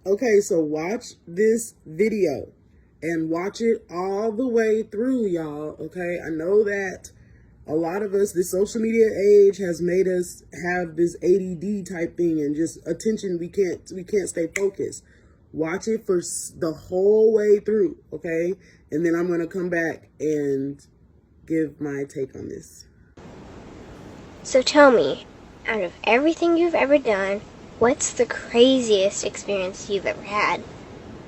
Okay, so watch this video and watch it all the way through, y'all. Okay, I know that a lot of us, the social media age has made us have this ADD type thing and just attention. We can't stay focused. Watch it for the whole way through, okay? And then I'm gonna come back and give my take on this. So tell me, out of everything you've ever done, what's the craziest experience you've ever had?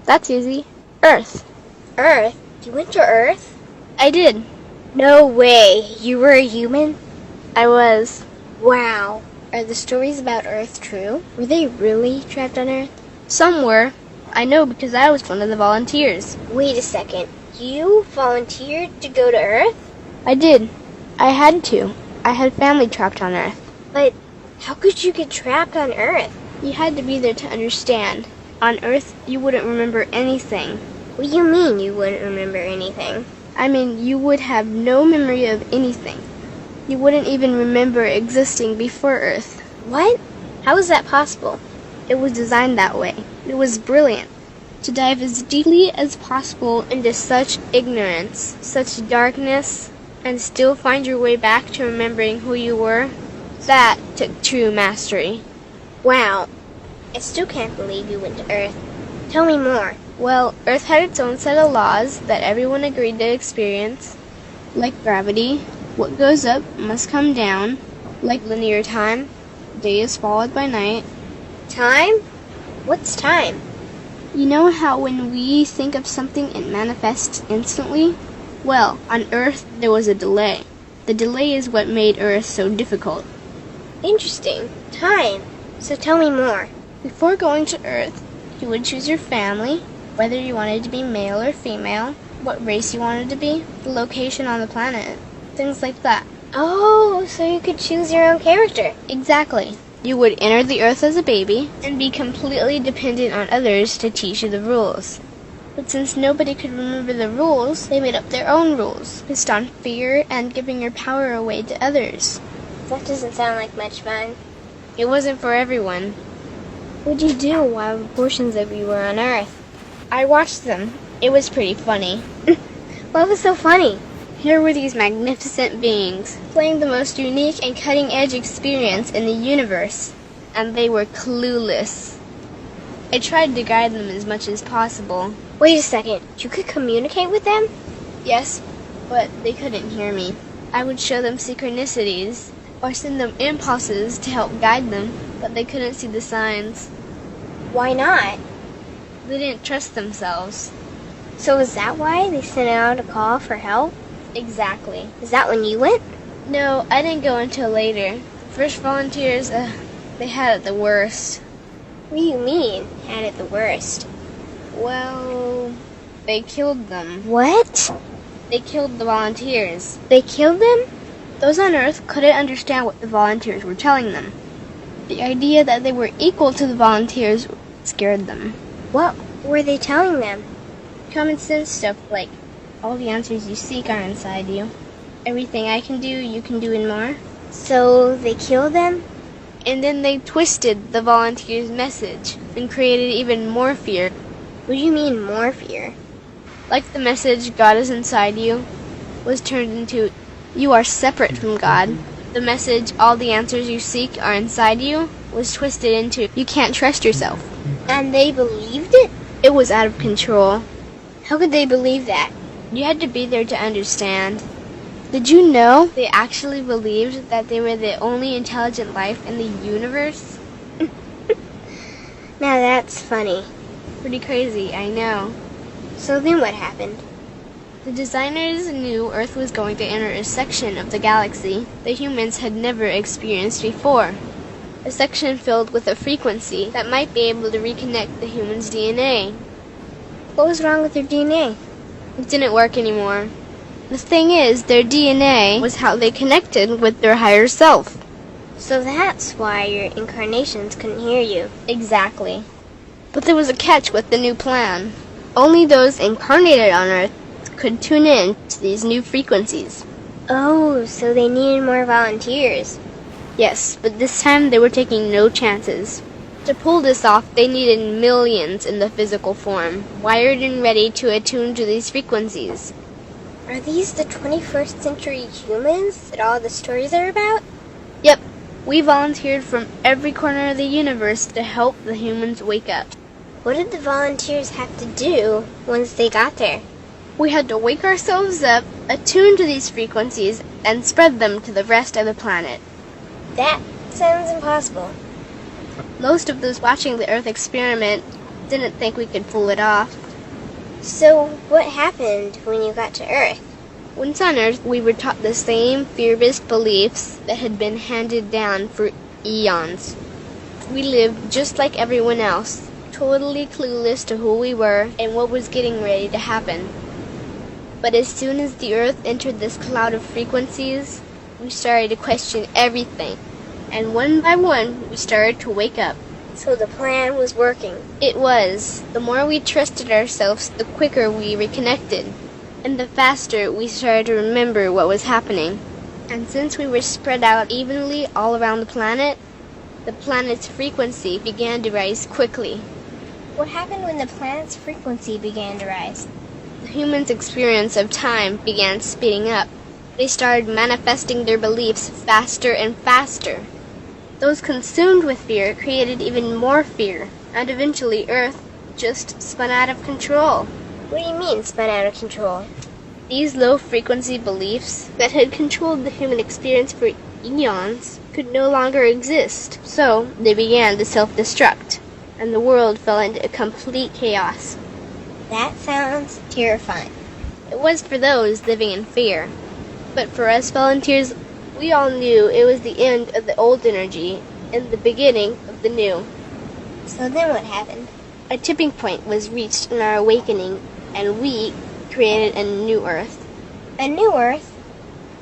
That's easy. Earth. Earth? You went to Earth? I did. No way. You were a human? I was. Wow. Are the stories about Earth true? Were they really trapped on Earth? Some were. I know because I was one of the volunteers. Wait a second. You volunteered to go to Earth? I did. I had to. I had family trapped on Earth. But how could you get trapped on Earth? You had to be there to understand. On Earth, you wouldn't remember anything. What do you mean you wouldn't remember anything? I mean, you would have no memory of anything. You wouldn't even remember existing before Earth. What? How is that possible? It was designed that way. It was brilliant. To dive as deeply as possible into such ignorance, such darkness, and still find your way back to remembering who you were. That took true mastery. Wow. I still can't believe you went to Earth. Tell me more. Well, Earth had its own set of laws that everyone agreed to experience, like gravity. What goes up must come down, like linear time. Day is followed by night. Time? What's time? You know how when we think of something it manifests instantly? Well, on Earth there was a delay. The delay is what made Earth so difficult. Interesting. Time. So tell me more. Before going to Earth, you would choose your family, whether you wanted to be male or female, what race you wanted to be, the location on the planet, things like that. Oh, so you could choose your own character. Exactly. You would enter the Earth as a baby and be completely dependent on others to teach you the rules. But since nobody could remember the rules, they made up their own rules, based on fear and giving your power away to others. That doesn't sound like much fun. It wasn't for everyone. What'd you do while portions of you were on Earth? I watched them. It was pretty funny. What was so funny? Here were these magnificent beings, playing the most unique and cutting-edge experience in the universe, and they were clueless. I tried to guide them as much as possible. Wait a second. You could communicate with them? Yes, but they couldn't hear me. I would show them synchronicities, or send them impulses to help guide them, but they couldn't see the signs. Why not? They didn't trust themselves. So is that why they sent out a call for help? Exactly. Is that when you went? No, I didn't go until later. First volunteers, they had it the worst. What do you mean, had it the worst? Well, they killed them. What? They killed the volunteers. They killed them? Those on Earth couldn't understand what the volunteers were telling them. The idea that they were equal to the volunteers scared them. What were they telling them? Common sense stuff like, all the answers you seek are inside you. Everything I can do, you can do and more. So they killed them? And then they twisted the volunteers' message and created even more fear. What do you mean, more fear? Like the message, God is inside you, was turned into, you are separate from God. The message, all the answers you seek are inside you, was twisted into, you can't trust yourself. And they believed it? It was out of control. How could they believe that? You had to be there to understand. Did you know they actually believed that they were the only intelligent life in the universe? Now that's funny. Pretty crazy, I know. So then what happened? The designers knew Earth was going to enter a section of the galaxy that humans had never experienced before. A section filled with a frequency that might be able to reconnect the human's DNA. What was wrong with their DNA? It didn't work anymore. The thing is, their DNA was how they connected with their higher self. So that's why your incarnations couldn't hear you. Exactly. But there was a catch with the new plan. Only those incarnated on Earth could tune in to these new frequencies. Oh, so they needed more volunteers. Yes, but this time they were taking no chances. To pull this off, they needed millions in the physical form, wired and ready to attune to these frequencies. Are these the 21st century humans that all the stories are about? Yep, we volunteered from every corner of the universe to help the humans wake up. What did the volunteers have to do once they got there? We had to wake ourselves up, attune to these frequencies, and spread them to the rest of the planet. That sounds impossible. Most of those watching the Earth experiment didn't think we could pull it off. So, what happened when you got to Earth? Once on Earth, we were taught the same fear-based beliefs that had been handed down for eons. We lived just like everyone else, totally clueless to who we were and what was getting ready to happen. But as soon as the Earth entered this cloud of frequencies, we started to question everything. And one by one, we started to wake up. So the plan was working. It was. The more we trusted ourselves, the quicker we reconnected. And the faster we started to remember what was happening. And since we were spread out evenly all around the planet's frequency began to rise quickly. What happened when the planet's frequency began to rise? The humans' experience of time began speeding up. They started manifesting their beliefs faster and faster. Those consumed with fear created even more fear, and eventually Earth just spun out of control. What do you mean, spun out of control? These low-frequency beliefs that had controlled the human experience for eons could no longer exist, so they began to self-destruct, and the world fell into complete chaos. That sounds terrifying. It was for those living in fear, but for us volunteers, we all knew it was the end of the old energy and the beginning of the new. So then what happened? A tipping point was reached in our awakening, and we created a new Earth. A new Earth?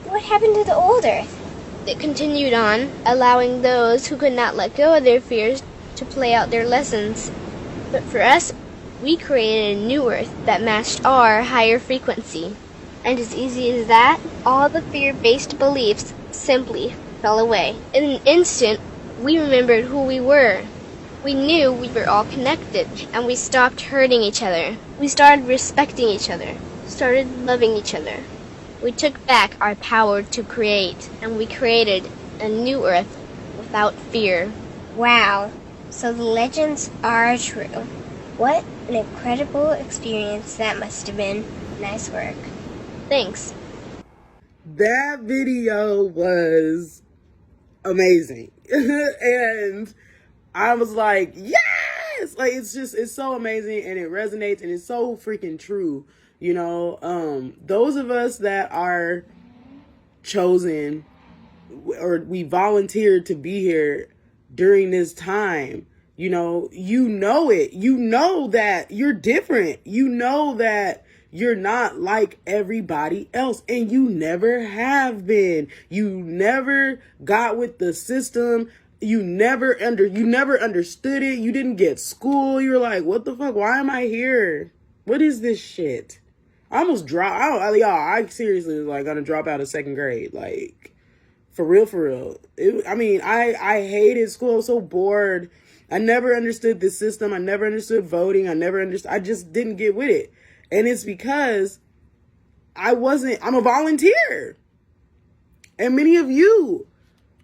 What happened to the old Earth? It continued on, allowing those who could not let go of their fears to play out their lessons. But for us, we created a new Earth that matched our higher frequency. And as easy as that, all the fear-based beliefs simply fell away. In an instant, we remembered who we were. We knew we were all connected, and we stopped hurting each other. We started respecting each other, started loving each other. We took back our power to create, and we created a new Earth without fear. Wow, so the legends are true. What an incredible experience that must have been. Nice work. Thanks. That video was amazing. And I was like, yes! Like, it's so amazing, and it resonates, and it's so freaking true. You know, those of us that are chosen, or we volunteered to be here during this time, you know it. You know that you're different. You know that you're not like everybody else, and you never have been. You never got with the system. You never understood it. You didn't get school. You're like, what the fuck? Why am I here? What is this shit? I almost dropped. I seriously was like gonna drop out of second grade. Like, for real. I hated school. I was so bored. I never understood the system. I never understood voting. I just didn't get with it. And it's because I'm a volunteer. And many of you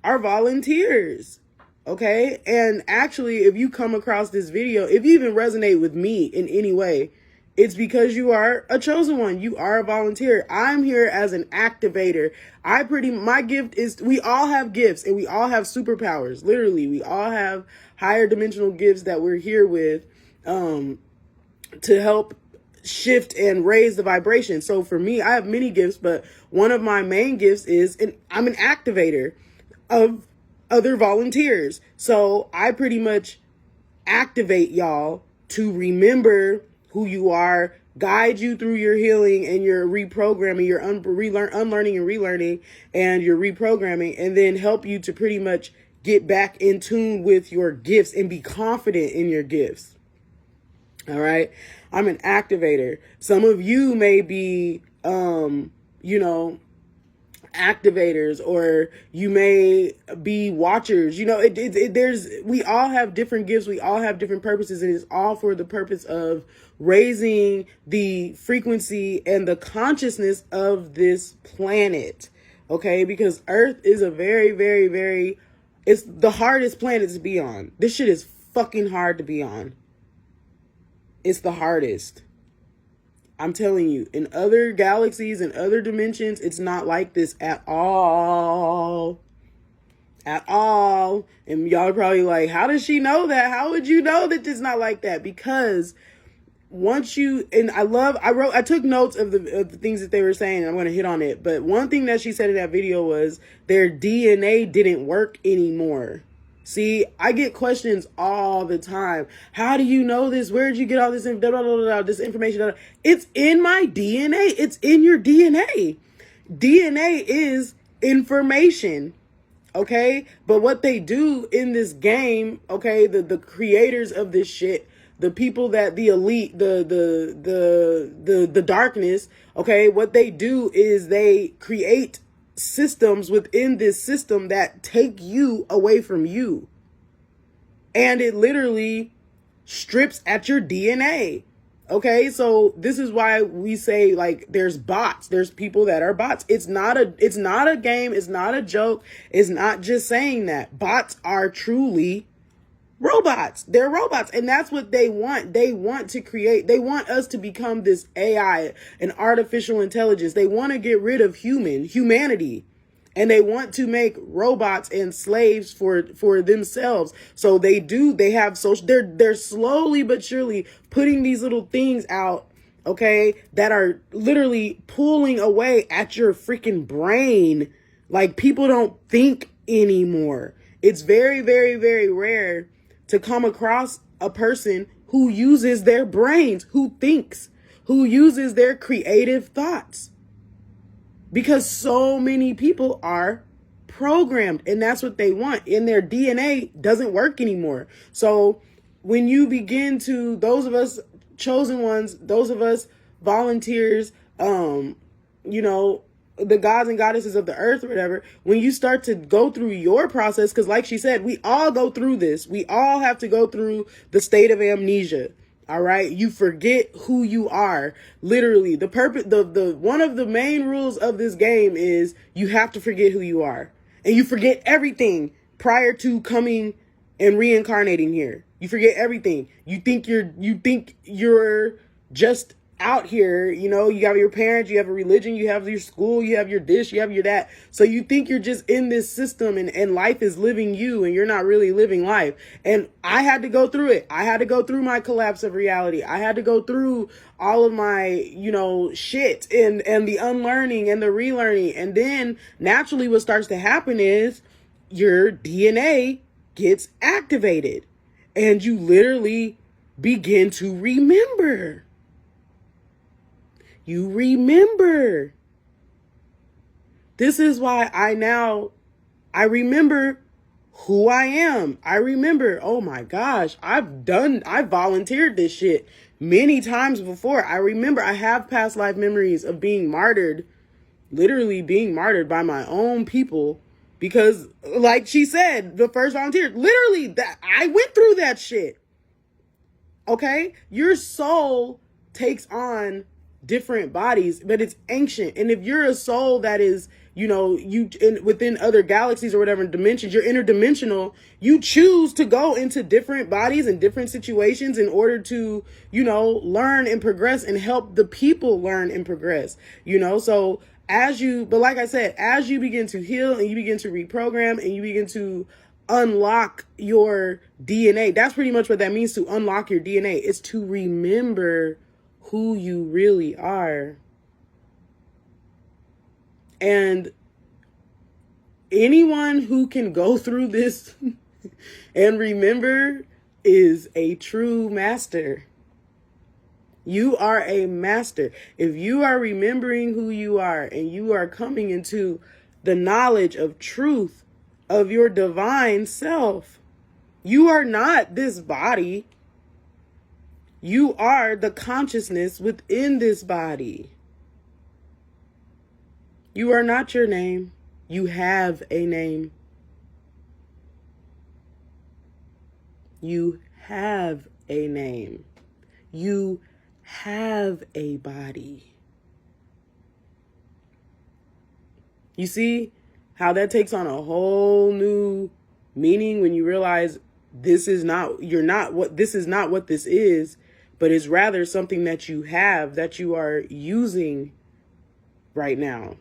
are volunteers. Okay? And actually, if you come across this video, if you even resonate with me in any way, it's because you are a chosen one. You are a volunteer. I'm here as an activator. My gift is, we all have gifts and we all have superpowers. Literally, we all have higher dimensional gifts that we're here with, to help shift and raise the vibration. So for me, I have many gifts, but one of my main gifts is, I'm an activator of other volunteers. So I pretty much activate y'all to remember who you are, guide you through your healing and your reprogramming, your unlearning and relearning, and your reprogramming, and then help you to pretty much get back in tune with your gifts and be confident in your gifts. All right. I'm an activator. Some of you may be, activators, or you may be watchers. You know, we all have different gifts, we all have different purposes, and it's all for the purpose of raising the frequency and the consciousness of this planet. Okay, because Earth is a very, very, very, it's the hardest planet to be on. This shit is fucking hard to be on. It's the hardest. I'm telling you, in other galaxies and other dimensions, it's not like this at all. At all. And y'all are probably like, how does she know that? How would you know that it's not like that? Because once you, and I took notes of the things that they were saying, and I'm going to hit on it. But one thing that she said in that video was their DNA didn't work anymore. See, I get questions all the time. How do you know this? Where did you get all this, this information? It's in my DNA. It's in your DNA. DNA is information. Okay. But what they do in this game, okay, the creators of this shit, the people that the elite, the darkness, okay, what they do is they create systems within this system that take you away from you. And it literally strips at your DNA. Okay, so this is why we say, like, there's bots. There's people that are bots. It's not a game. It's not a joke. It's not just saying that. Bots are truly robots. They're robots. And that's what they want. They want to create, they want us to become this AI, an artificial intelligence. They want to get rid of humanity. And they want to make robots and slaves for themselves. So they have social, they're slowly but surely putting these little things out, okay, that are literally pulling away at your freaking brain. Like, people don't think anymore. It's very, very, very rare to come across a person who uses their brains, who thinks, who uses their creative thoughts. Because so many people are programmed, and that's what they want. And their DNA doesn't work anymore. So when you begin to, those of us chosen ones, those of us volunteers, you know, the gods and goddesses of the earth or whatever, when you start to go through your process, because like she said, we all go through this. We all have to go through the state of amnesia. All right. You forget who you are. Literally, the purpose, the one of the main rules of this game is you have to forget who you are, and you forget everything prior to coming and reincarnating here. You forget everything. You think you're just out here, you know, you have your parents, you have a religion, you have your school, you have your this, you have your that. So you think you're just in this system, and life is living you, and you're not really living life. And I had to go through it. I had to go through my collapse of reality. I had to go through all of my, you know, shit and the unlearning and the relearning. And then naturally what starts to happen is your DNA gets activated, and you literally begin to remember. You remember. This is why I remember who I am. I remember, oh my gosh, I volunteered this shit many times before. I remember I have past life memories of being martyred, literally being martyred by my own people. Because like she said, the first volunteer, literally that I went through that shit. Okay. Your soul takes on different bodies, but it's ancient. And if you're a soul that is, you know, within other galaxies or whatever dimensions, you're interdimensional, you choose to go into different bodies and different situations in order to, you know, learn and progress and help the people learn and progress, you know. So but like I said, as you begin to heal and you begin to reprogram and you begin to unlock your DNA, that's pretty much what that means, to unlock your DNA. It's to remember who you really are. And anyone who can go through this and remember is a true master. You are a master. If you are remembering who you are and you are coming into the knowledge of truth of your divine self, you are not this body. You are the consciousness within this body. You are not your name. You have a name. You have a name. You have a body. You see how that takes on a whole new meaning when you realize this is not what this is, but it's rather something that you have, that you are using right now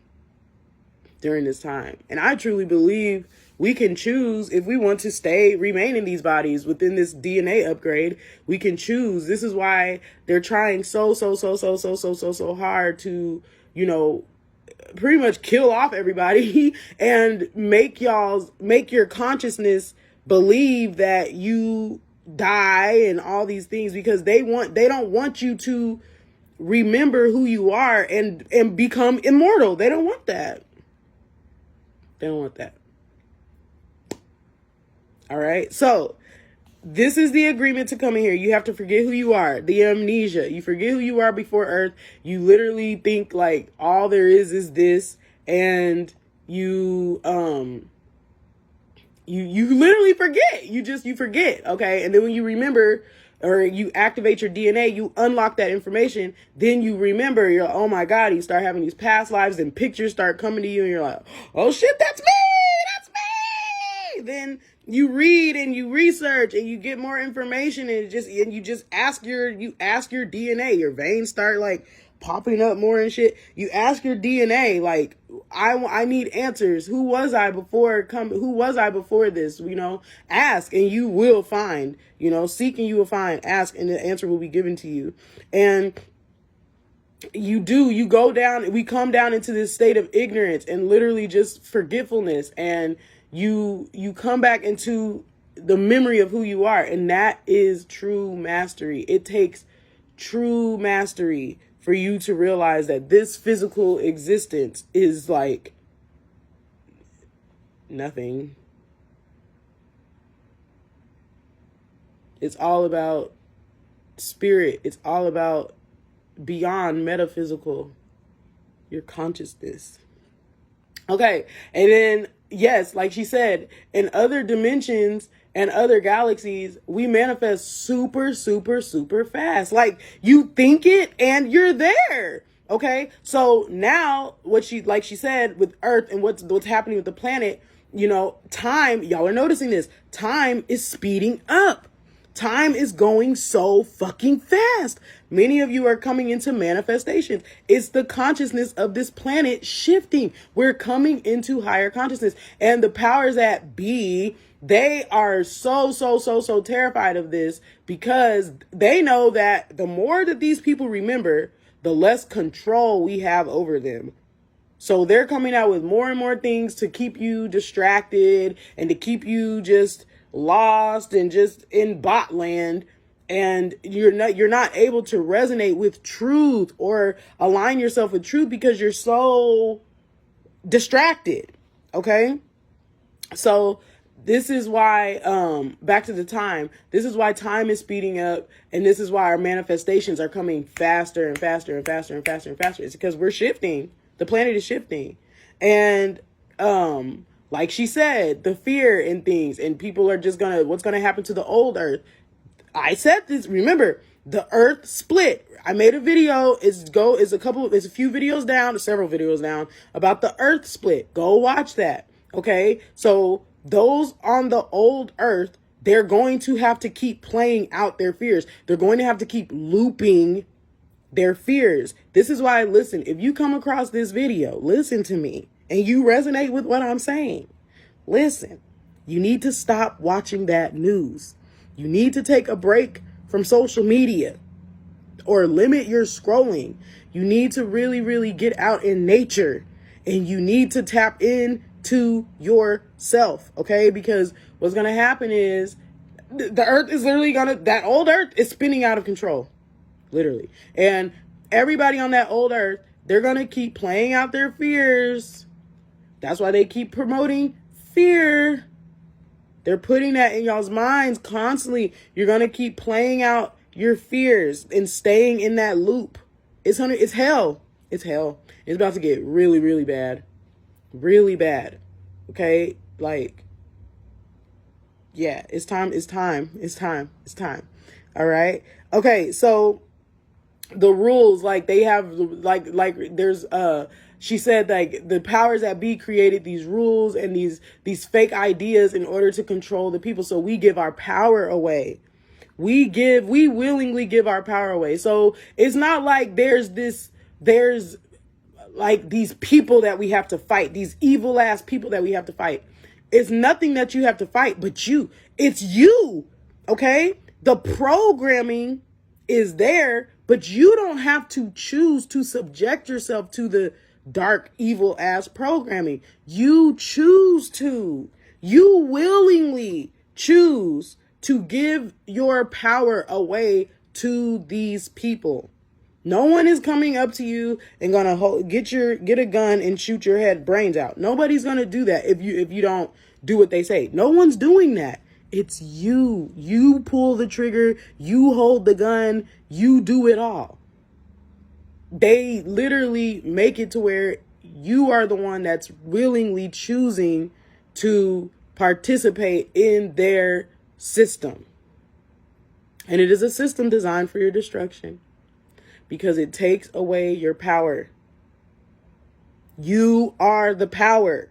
during this time. And I truly believe we can choose if we want to remain in these bodies within this DNA upgrade. We can choose. This is why they're trying so hard to, pretty much kill off everybody and make your consciousness believe that you die and all these things, because they don't want you to remember who you are and become immortal. They don't want that. They don't want that. All right. So this is the agreement to come in here. You have to forget who you are. The amnesia. You forget who you are before Earth. You literally think like all there is this, and you literally forget. You forget. Okay. And then when you remember, or you activate your DNA, you unlock that information. Then you remember, you're, oh my God, you start having these past lives and pictures start coming to you, and you're like, oh shit, that's me. Then you read and you research and you get more information, and you just ask your DNA. Your veins start like popping up more and shit. You ask your DNA, like, I need answers. Who was I before this? Ask and you will find. Seek and you will find. Ask and the answer will be given to you. And we come down into this state of ignorance and literally just forgetfulness, and you come back into the memory of who you are. And that is true mastery. It takes true mastery for you to realize that this physical existence is like nothing. It's all about spirit. It's all about beyond metaphysical, your consciousness. Okay. And then, yes, like she said, in other dimensions and other galaxies, we manifest super fast. Like, you think it and you're there. Okay. So now like she said, with Earth and what's happening with the planet, time, y'all are noticing this, time is speeding up. Time is going so fucking fast. Many of you are coming into manifestations. It's the consciousness of this planet shifting. We're coming into higher consciousness. And the powers that be, they are so terrified of this, because they know that the more that these people remember, the less control we have over them. So they're coming out with more and more things to keep you distracted and to keep you just lost and just in bot land, and you're not able to resonate with truth or align yourself with truth because you're so distracted. Okay. So this is why, back to the time, this is why time is speeding up, and this is why our manifestations are coming faster and faster and faster and faster and faster. It's because we're shifting. The planet is shifting. And, like she said, the fear in things, and people are just what's gonna happen to the old Earth? I said this, remember, the Earth split. I made a video, it's a few videos down, several videos down, about the Earth split. Go watch that. Okay. So those on the old Earth, they're going to have to keep playing out their fears. They're going to have to keep looping their fears. This is why, listen, if you come across this video, listen to me, and you resonate with what I'm saying, listen, you need to stop watching that news. You need to take a break from social media or limit your scrolling. You need to really get out in nature, and you need to tap into yourself. Okay. Because what's going to happen is the Earth is literally that old Earth is spinning out of control, literally. And everybody on that old Earth, they're going to keep playing out their fears. That's why they keep promoting fear. They're putting that in y'all's minds constantly. You're going to keep playing out your fears and staying in that loop. It's hell. It's hell. It's about to get really, really bad. Really bad. Okay? Like, yeah, it's time. It's time. It's time. It's time. All right? Okay, so the rules, like, they have, like there's, she said, like, the powers that be created these rules and these fake ideas in order to control the people. So we give our power away. We willingly give our power away. So it's not like there's like these people that we have to fight, these evil ass people that we have to fight. It's nothing that you have to fight but you. It's you. Okay? The programming is there, but you don't have to choose to subject yourself to the dark, evil ass programming. You choose to. You willingly choose to give your power away to these people. No one is coming up to you and gonna get a gun and shoot your head brains out. Nobody's gonna do that if you don't do what they say. No one's doing that. It's you. You pull the trigger. You hold the gun. You do it all. They literally make it to where you are the one that's willingly choosing to participate in their system. And it is a system designed for your destruction because it takes away your power. You are the power.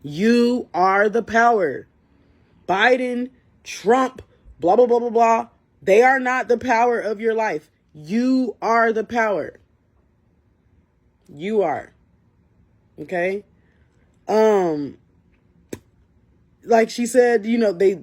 You are the power. Biden, Trump, blah, blah, blah, blah, blah. They are not the power of your life. You are the power. You are. Okay? Like she said, you know, they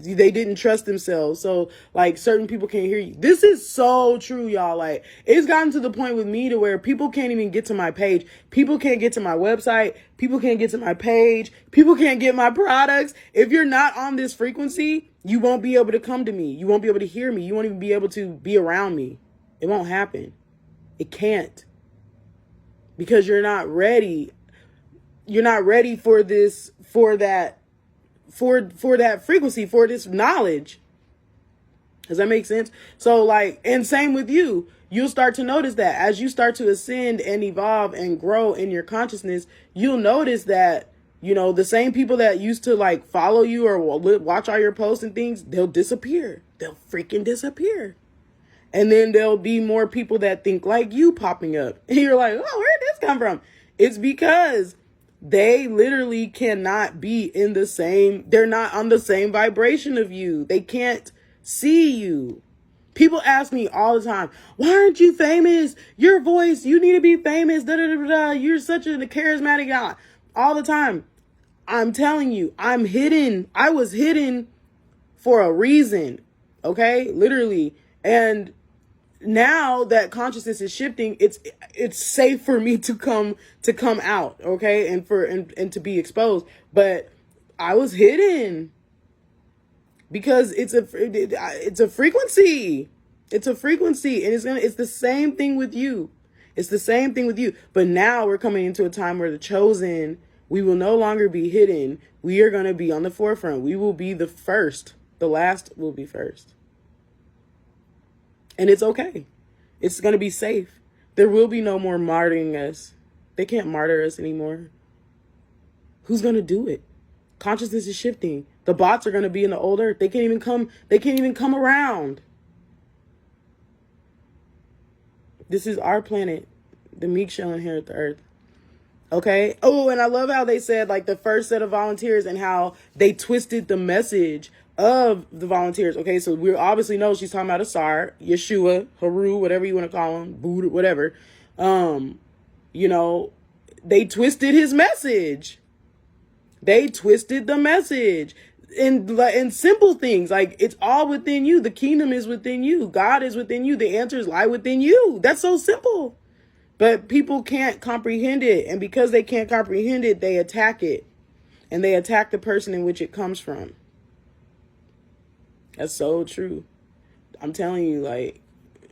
didn't trust themselves. So like certain people can't hear you. This is so true, y'all. Like it's gotten to the point with me to where people can't even get to my page. People can't get to my website. People can't get to my page. People can't get my products. If you're not on this frequency, you won't be able to come to me. You won't be able to hear me. You won't even be able to be around me. It won't happen. It can't. Because you're not ready. You're not ready for this, for that frequency, for this knowledge. Does that make sense? So like, and same with you. You'll start to notice that as you start to ascend and evolve and grow in your consciousness, you'll notice that, you know, the same people that used to like follow you or watch all your posts and things, they'll disappear. They'll freaking disappear. And then there'll be more people that think like you popping up. And you're like, oh, where did this come from? It's because they literally cannot be in the same, they're not on the same vibration of you. They can't see you. People ask me all the time, why aren't you famous? Your voice, you need to be famous. Da, da, da, da. You're such a charismatic guy. All the time. I'm telling you, I'm hidden. I was hidden for a reason. Okay? Literally. And now that consciousness is shifting, it's safe for me to come out, okay, and to be exposed. But I was hidden because it's a frequency. It's a frequency, and it's the same thing with you. It's the same thing with you. But now we're coming into a time where the chosen, we will no longer be hidden. We are going to be on the forefront. We will be the first. The last will be first. And it's okay. It's going to be safe. There will be no more martyring us. They can't martyr us anymore. Who's going to do it? Consciousness is shifting. The bots are going to be in the old earth. They can't even come around. This is our planet. The meek shall inherit the earth. Okay. Oh, and I love how they said like the first set of volunteers and how they twisted the message of the volunteers. Okay, so we obviously know she's talking about Asar, Yeshua, Haru, whatever you want to call him, Buddha, whatever. You know, they twisted his message. They twisted the message in simple things. Like, it's all within you. The kingdom is within you. God is within you. The answers lie within you. That's so simple. But people can't comprehend it. And because they can't comprehend it, they attack it. And they attack the person in which it comes from. That's so true. I'm telling you, like,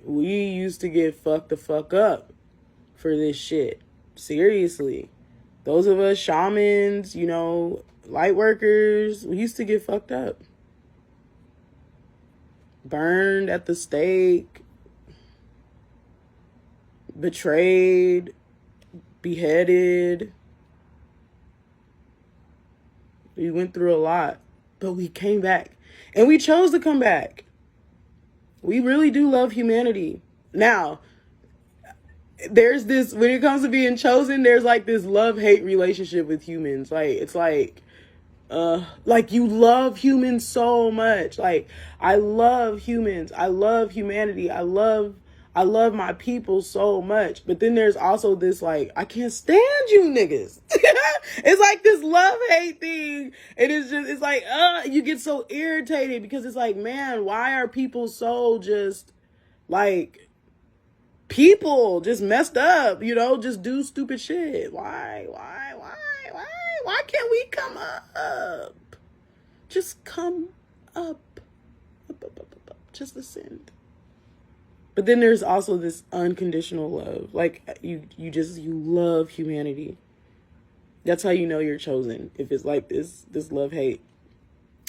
we used to get fucked the fuck up for this shit. Seriously. Those of us shamans, you know, light workers, we used to get fucked up. Burned at the stake. betrayed, beheaded. We went through a lot, but we came back, and we chose to come back. We really do love humanity. Now, there's this, when it comes to being chosen, there's like this love-hate relationship with humans. Like, it's like you love humans so much. Like, I love humans. I love humanity. I love my people so much. But then there's also this, like, I can't stand you niggas. It's like this love-hate thing. And it's like, you get so irritated because it's like, man, why are people so just, like, people just messed up, just do stupid shit. Why can't we come up? Just come up. Just ascend. But then there's also this unconditional love. Like, you love humanity. That's how you know you're chosen. If it's like this love-hate.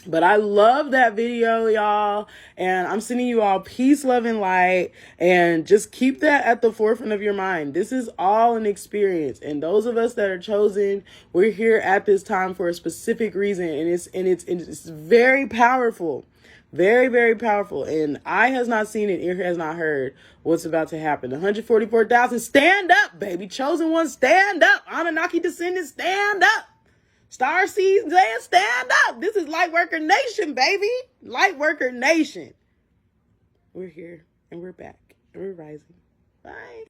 But I love that video, y'all. And I'm sending you all peace, love, and light. And just keep that at the forefront of your mind. This is all an experience. And those of us that are chosen, we're here at this time for a specific reason. And it's very powerful. Very, very powerful. And eye has not seen it, ear has not heard what's about to happen. 144,000, stand up, baby. Chosen ones, stand up. Anunnaki descendants, stand up. Star Seeds, stand up. This is Lightworker Nation, baby. Lightworker Nation. We're here and we're back and we're rising. Bye.